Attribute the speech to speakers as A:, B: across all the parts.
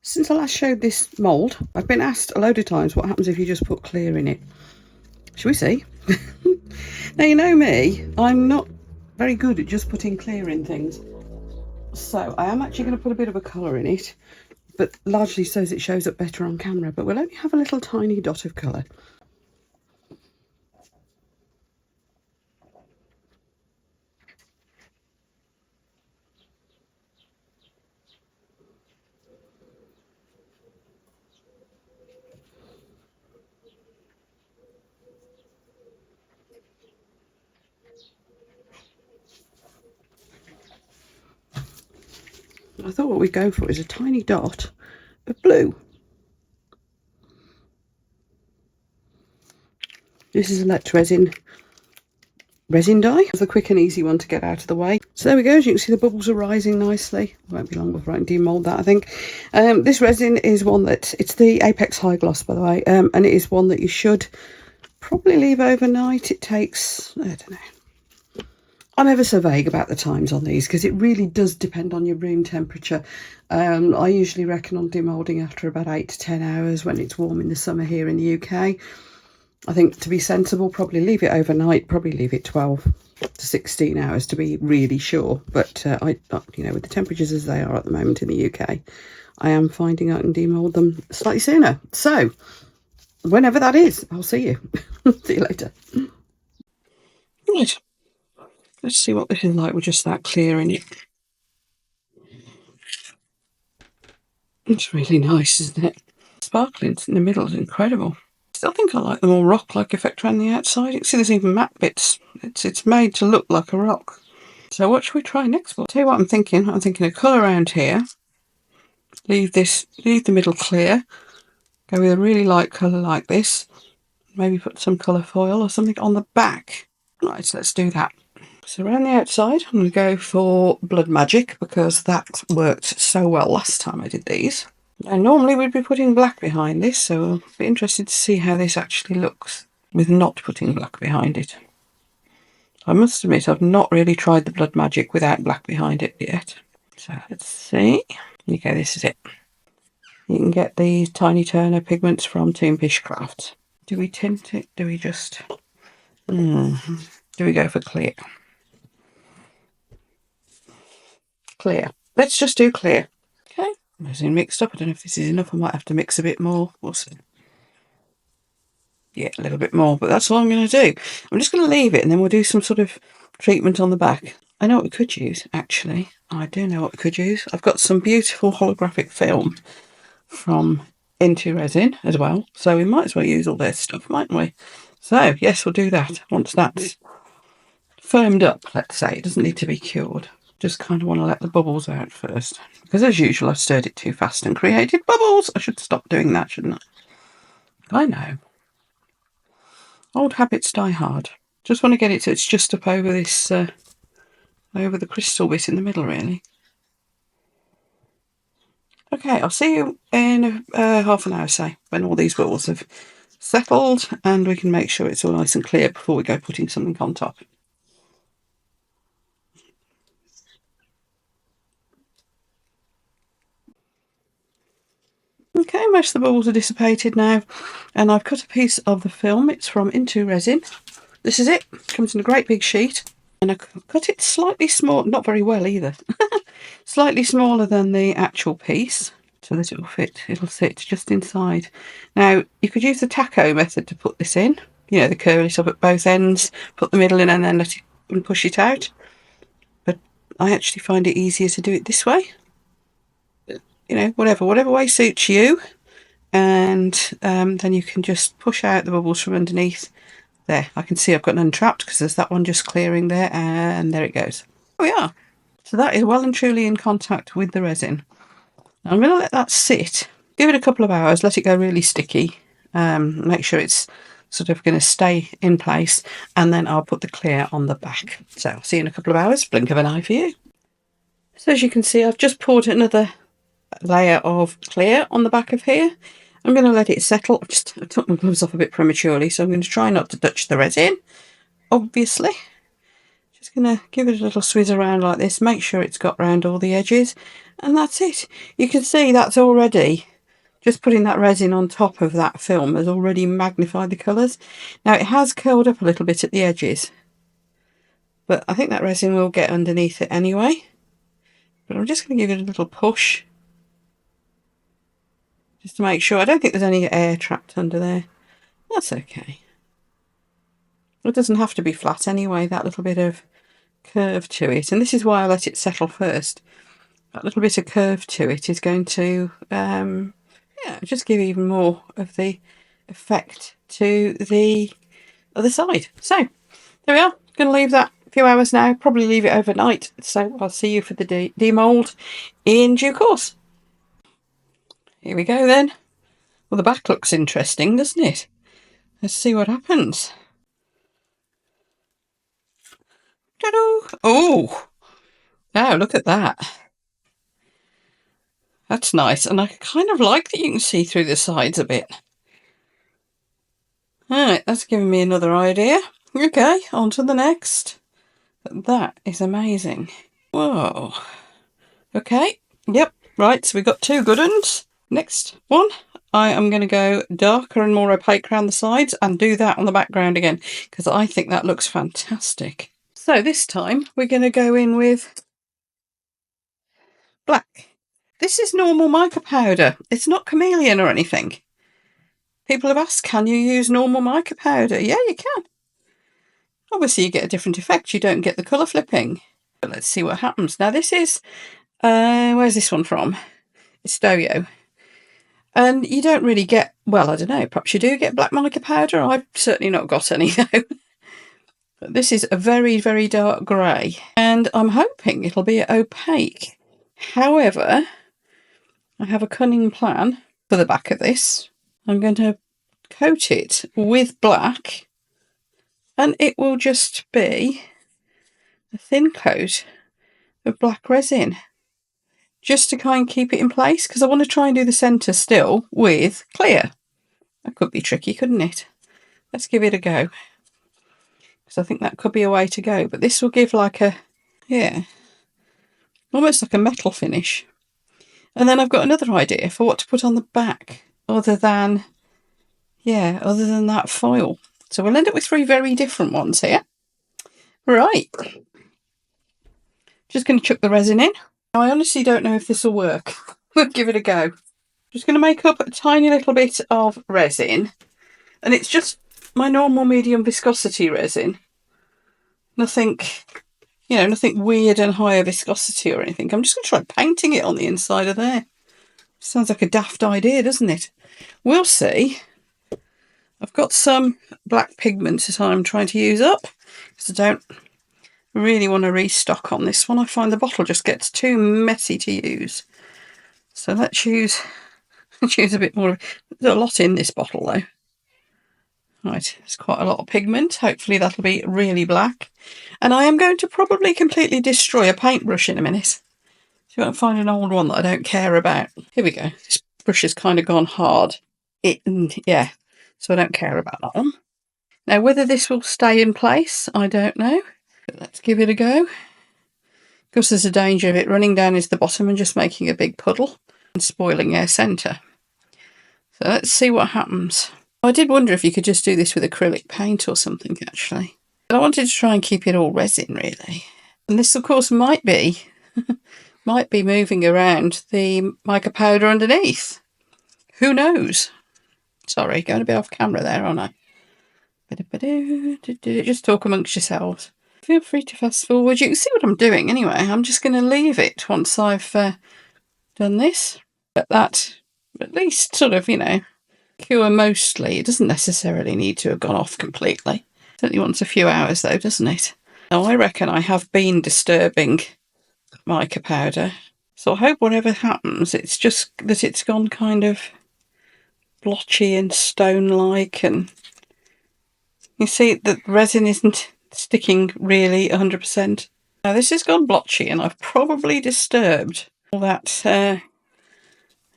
A: Since I last showed this mould, I've been asked a load of times what happens if you just put clear in it. Shall we see? Now, you know me, I'm not very good at just putting clear in things. So I am actually going to put a bit of a colour in it, but largely so as it shows up better on camera. But we'll only have a little tiny dot of colour. I thought what we'd go for is a tiny dot of blue. This is a resin dye. It's a quick and easy one to get out of the way. So there we go. As you can see, the bubbles are rising nicely. It won't be long before I can demold that, I think. This resin is one that, it's the Apex High Gloss, by the way, and it is one that you should probably leave overnight. It takes, I don't know. I'm ever so vague about the times on these because it really does depend on your room temperature. I usually reckon on demolding after about 8 to 10 hours when it's warm in the summer here in the UK. I think to be sensible, probably leave it overnight, probably leave it 12 to 16 hours to be really sure. But you know, with the temperatures as they are at the moment in the UK, I am finding I can demold them slightly sooner. So whenever that is, I'll see you. See you later. Right. Let's see what this is like with just that clear in it. It's really nice, isn't it? Sparkling in the middle is incredible. I still think I like the more rock-like effect around the outside. You can see there's even matte bits. It's made to look like a rock. So what should we try next? Well, I'll tell you what I'm thinking. I'm thinking a colour around here. Leave the middle clear. Go with a really light colour like this. Maybe put some colour foil or something on the back. Right, so let's do that. So around the outside, I'm going to go for Blood Magic because that worked so well last time I did these. And normally we'd be putting black behind this, so I'll be interested to see how this actually looks with not putting black behind it. I must admit I've not really tried the Blood Magic without black behind it yet. So let's see. There you go, this is it. You can get these Tiny Turner pigments from Toonfish Crafts. Do we tint it? Do we just... do we go for clear? Clear. Let's just do clear. Okay. Resin mixed up. I don't know if this is enough. I might have to mix a bit more. We'll see. Yeah, a little bit more, but that's all I'm going to do. I'm just going to leave it and then we'll do some sort of treatment on the back. I know what we could use, actually. I do know what we could use. I've got some beautiful holographic film from Into Resin as well, so we might as well use all their stuff, mightn't we? So, yes, we'll do that once that's firmed up, let's say. It doesn't need to be cured. Just kind of want to let the bubbles out first. Because as usual, I've stirred it too fast and created bubbles. I should stop doing that, shouldn't I? I know. Old habits die hard. Just want to get it so it's just up over this, over the crystal bit in the middle, really. Okay, I'll see you in half an hour, say, when all these bubbles have settled and we can make sure it's all nice and clear before we go putting something on top. Okay, most of the bubbles are dissipated now, and I've cut a piece of the film. It's from Into Resin. This is it. Comes in a great big sheet, and I cut it slightly small, not very well either. Slightly smaller than the actual piece, so that it'll sit just inside. Now, you could use the taco method to put this in. You know, the curl it up at both ends, put the middle in, and then let it and push it out. But I actually find it easier to do it this way. You know, whatever way suits you, and then you can just push out the bubbles from underneath. There, I can see I've got none trapped because there's that one just clearing there, and there it goes. There we are. So that is well and truly in contact with the resin. Now I'm going to let that sit, give it a couple of hours, let it go really sticky, make sure it's sort of going to stay in place, and then I'll put the clear on the back. So I'll see you in a couple of hours. Blink of an eye for you. So as you can see, I've just poured another layer of clear on the back of here. I'm going to let it settle. I took my gloves off a bit prematurely, so I'm going to try not to touch the resin, obviously. Just going to give it a little swizz around like this, make sure it's got round all the edges, and that's it. You can see that's already, just putting that resin on top of that film has already magnified the colours. Now it has curled up a little bit at the edges, but I think that resin will get underneath it anyway. But I'm just going to give it a little push, just to make sure. I don't think there's any air trapped under there. That's okay. It doesn't have to be flat anyway, that little bit of curve to it. And this is why I let it settle first. That little bit of curve to it is going to yeah, just give even more of the effect to the other side. So there we are. Going to leave that a few hours now, probably leave it overnight. So I'll see you for the demold in due course. Here we go then. Well, the back looks interesting, doesn't it? Let's see what happens. Ta-da! Oh, now look at that. That's nice, and I kind of like that you can see through the sides a bit. Alright, that's giving me another idea. Okay, on to the next. That is amazing. Whoa. Okay, yep, right, so we've got two good ones. Next one, I am going to go darker and more opaque around the sides and do that on the background again, because I think that looks fantastic. So this time we're going to go in with black. This is normal mica powder. It's not chameleon or anything. People have asked, can you use normal mica powder? Yeah, you can. Obviously you get a different effect. You don't get the colour flipping. But let's see what happens. Now this is, where's this one from? It's Doyo. And you don't really get, well, I don't know, perhaps you do get black mica powder. I've certainly not got any though. But this is a very, very dark grey. And I'm hoping it'll be opaque. However, I have a cunning plan for the back of this. I'm going to coat it with black, and it will just be a thin coat of black resin, just to kind of keep it in place, because I want to try and do the centre still with clear. That could be tricky, couldn't it? Let's give it a go, because I think that could be a way to go. But this will give like a, yeah, almost like a metal finish. And then I've got another idea for what to put on the back, other than that foil. So we'll end up with three very different ones here. Right. Just going to chuck the resin in. Now, I honestly don't know if this will work. We'll give it a go. Just going to make up a tiny little bit of resin. And it's just my normal medium viscosity resin. Nothing, you know, nothing weird and higher viscosity or anything. I'm just going to try painting it on the inside of there. Sounds like a daft idea, doesn't it? We'll see. I've got some black pigment that I'm trying to use up, because I don't really want to restock on this one. I find the bottle just gets too messy to use. So let's use a bit more. There's a lot in this bottle though. Right, there's quite a lot of pigment. Hopefully that'll be really black. And I am going to probably completely destroy a paintbrush in a minute. So I won't find an old one that I don't care about. Here we go. This brush has kind of gone hard. Yeah, so I don't care about that one. Now whether this will stay in place, I don't know. But let's give it a go. Of course there's a danger of it running down into the bottom and just making a big puddle and spoiling our centre. So let's see what happens. I did wonder if you could just do this with acrylic paint or something actually. But I wanted to try and keep it all resin really. And this of course might be moving around the mica powder underneath. Who knows? Sorry, going a bit off camera there, aren't I? Just talk amongst yourselves. Feel free to fast forward. You can see what I'm doing anyway. I'm just going to leave it once I've done this. Let that at least sort of, you know, cure mostly. It doesn't necessarily need to have gone off completely. Certainly wants a few hours though, doesn't it? Now I reckon I have been disturbing mica powder. So I hope whatever happens, it's just that it's gone kind of blotchy and stone-like, and you see that resin isn't sticking really 100%. Now this has gone blotchy and I've probably disturbed all that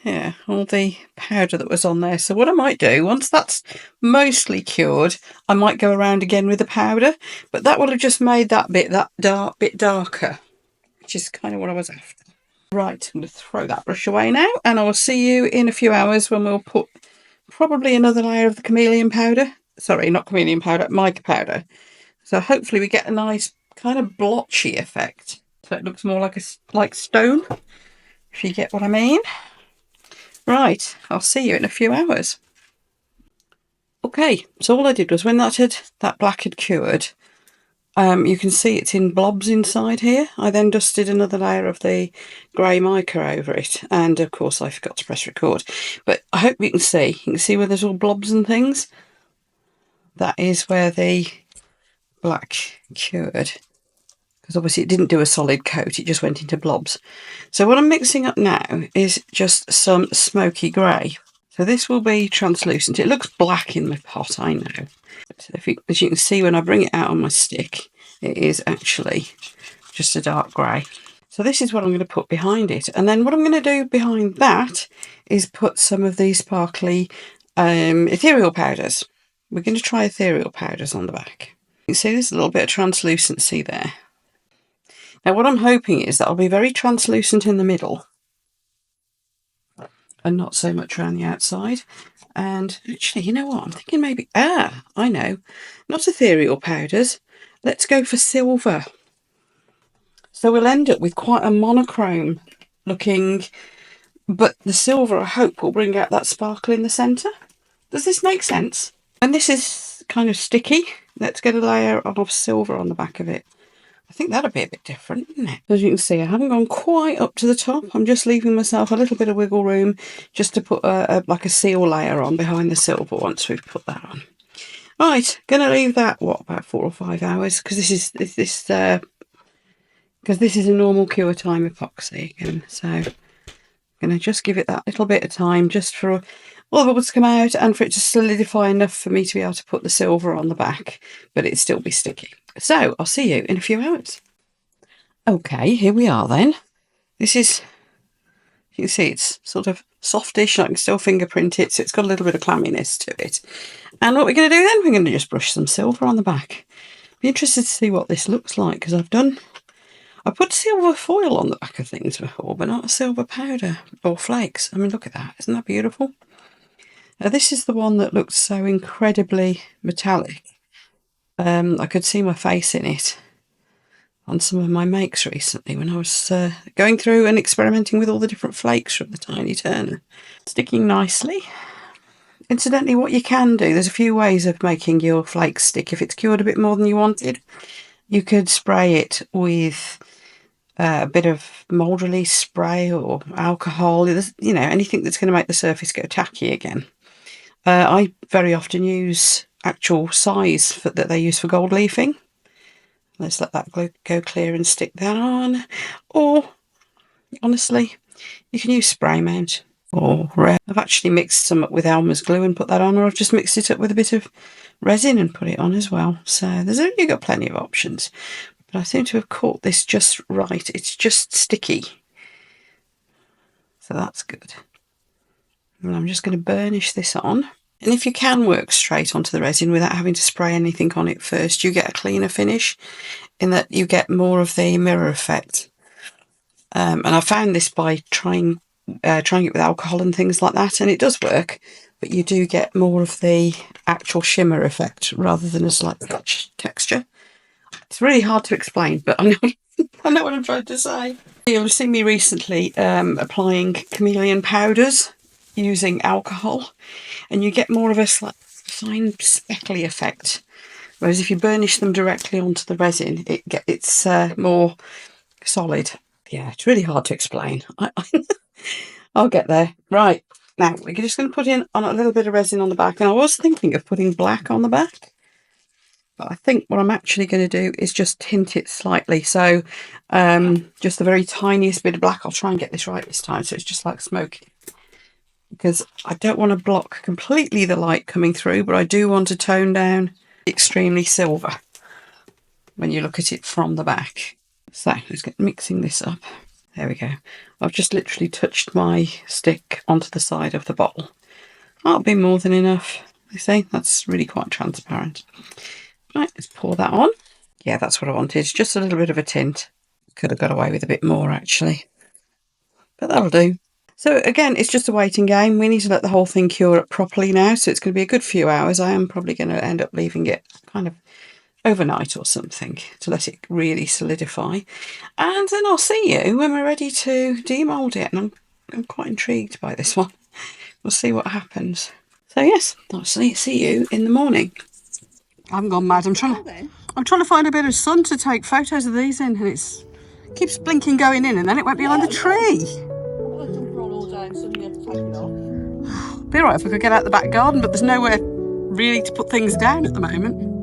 A: yeah, all the powder that was on there. So what I might do, once that's mostly cured, I might go around again with the powder, but that would have just made that bit darker, which is kind of what I was after. Right, I'm going to throw that brush away now, and I will see you in a few hours when we'll put probably another layer of the chameleon powder. Sorry, not chameleon powder, mica powder. So hopefully we get a nice kind of blotchy effect. So it looks more like stone, if you get what I mean. Right, I'll see you in a few hours. Okay, so all I did was when that black had cured, you can see it's in blobs inside here. I then dusted another layer of the grey mica over it, and of course I forgot to press record. But I hope you can see. You can see where there's all blobs and things. That is where the black cured, because obviously it didn't do a solid coat, it just went into blobs. So what I'm mixing up now is just some smoky grey. So this will be translucent. It looks black in the pot, I know. As you can see, when I bring it out on my stick, it is actually just a dark grey. So this is what I'm going to put behind it. And then what I'm going to do behind that is put some of these sparkly ethereal powders. We're going to try ethereal powders on the back. You can see there's a little bit of translucency there. Now what I'm hoping is that I'll be very translucent in the middle and not so much around the outside. And actually, you know what? I'm thinking maybe, I know, not ethereal powders. Let's go for silver. So we'll end up with quite a monochrome looking, but the silver, I hope, will bring out that sparkle in the centre. Does this make sense? And this is kind of sticky. Let's get a layer of silver on the back of it. I think that'll be a bit different, isn't it? As you can see, I haven't gone quite up to the top. I'm just leaving myself a little bit of wiggle room just to put like a seal layer on behind the silver once we've put that on. Right, going to leave that, what, about 4 or 5 hours, because this is a normal cure time epoxy again. So I'm going to just give it that little bit of time just for all the bubbles to come out and for it to solidify enough for me to be able to put the silver on the back, but it still be sticky. So I'll see you in a few hours. Okay, here we are then. This is, you can see it's sort of softish, I can still fingerprint it, so it's got a little bit of clamminess to it. And what we're going to do then, we're going to just brush some silver on the back. Be interested to see what this looks like, because I put silver foil on the back of things before, but not a silver powder or flakes. I mean, look at that, isn't that beautiful? Now this is the one that looks so incredibly metallic. I could see my face in it on some of my makes recently when I was going through and experimenting with all the different flakes from the Tiny Turner. Sticking nicely. Incidentally, what you can do, there's a few ways of making your flakes stick. If it's cured a bit more than you wanted, you could spray it with a bit of mould release spray or alcohol, you know, anything that's going to make the surface go tacky again. I very often use actual size that they use for gold leafing. Let's let that go clear and stick that on. Or, honestly, you can use spray mount or I've actually mixed some up with Elmer's glue and put that on, or I've just mixed it up with a bit of resin and put it on as well. So you've got plenty of options. But I seem to have caught this just right. It's just sticky. So that's good. And I'm just going to burnish this on. And if you can work straight onto the resin without having to spray anything on it first, you get a cleaner finish in that you get more of the mirror effect. And I found this by trying it with alcohol and things like that, and it does work, but you do get more of the actual shimmer effect rather than a slight texture. It's really hard to explain, but I know what I'm trying to say. You'll see me recently applying chameleon powders using alcohol, and you get more of a fine speckly effect, whereas if you burnish them directly onto the resin, it's more solid. Yeah, it's really hard to explain. I'll get there. Right, now we're just going to put in on a little bit of resin on the back, and I was thinking of putting black on the back, but I think what I'm actually going to do is just tint it slightly. So just the very tiniest bit of black. I'll try and get this right this time, so it's just like smoky, because I don't want to block completely the light coming through, but I do want to tone down extremely silver when you look at it from the back. So let's get mixing this up. There we go. I've just literally touched my stick onto the side of the bottle. That'll be more than enough. You see, that's really quite transparent. Right, let's pour that on. Yeah, that's what I wanted. Just a little bit of a tint. Could have got away with a bit more, actually. But that'll do. So again, it's just a waiting game. We need to let the whole thing cure up properly now. So it's going to be a good few hours. I am probably going to end up leaving it kind of overnight or something to let it really solidify. And then I'll see you when we're ready to demold it. And I'm quite intrigued by this one. We'll see what happens. So yes, I'll see you in the morning. I haven't gone mad. I'm trying to find a bit of sun to take photos of these in, and it keeps blinking going in, and then it went behind the tree. Be alright if I could get out the back garden, but there's nowhere really to put things down at the moment.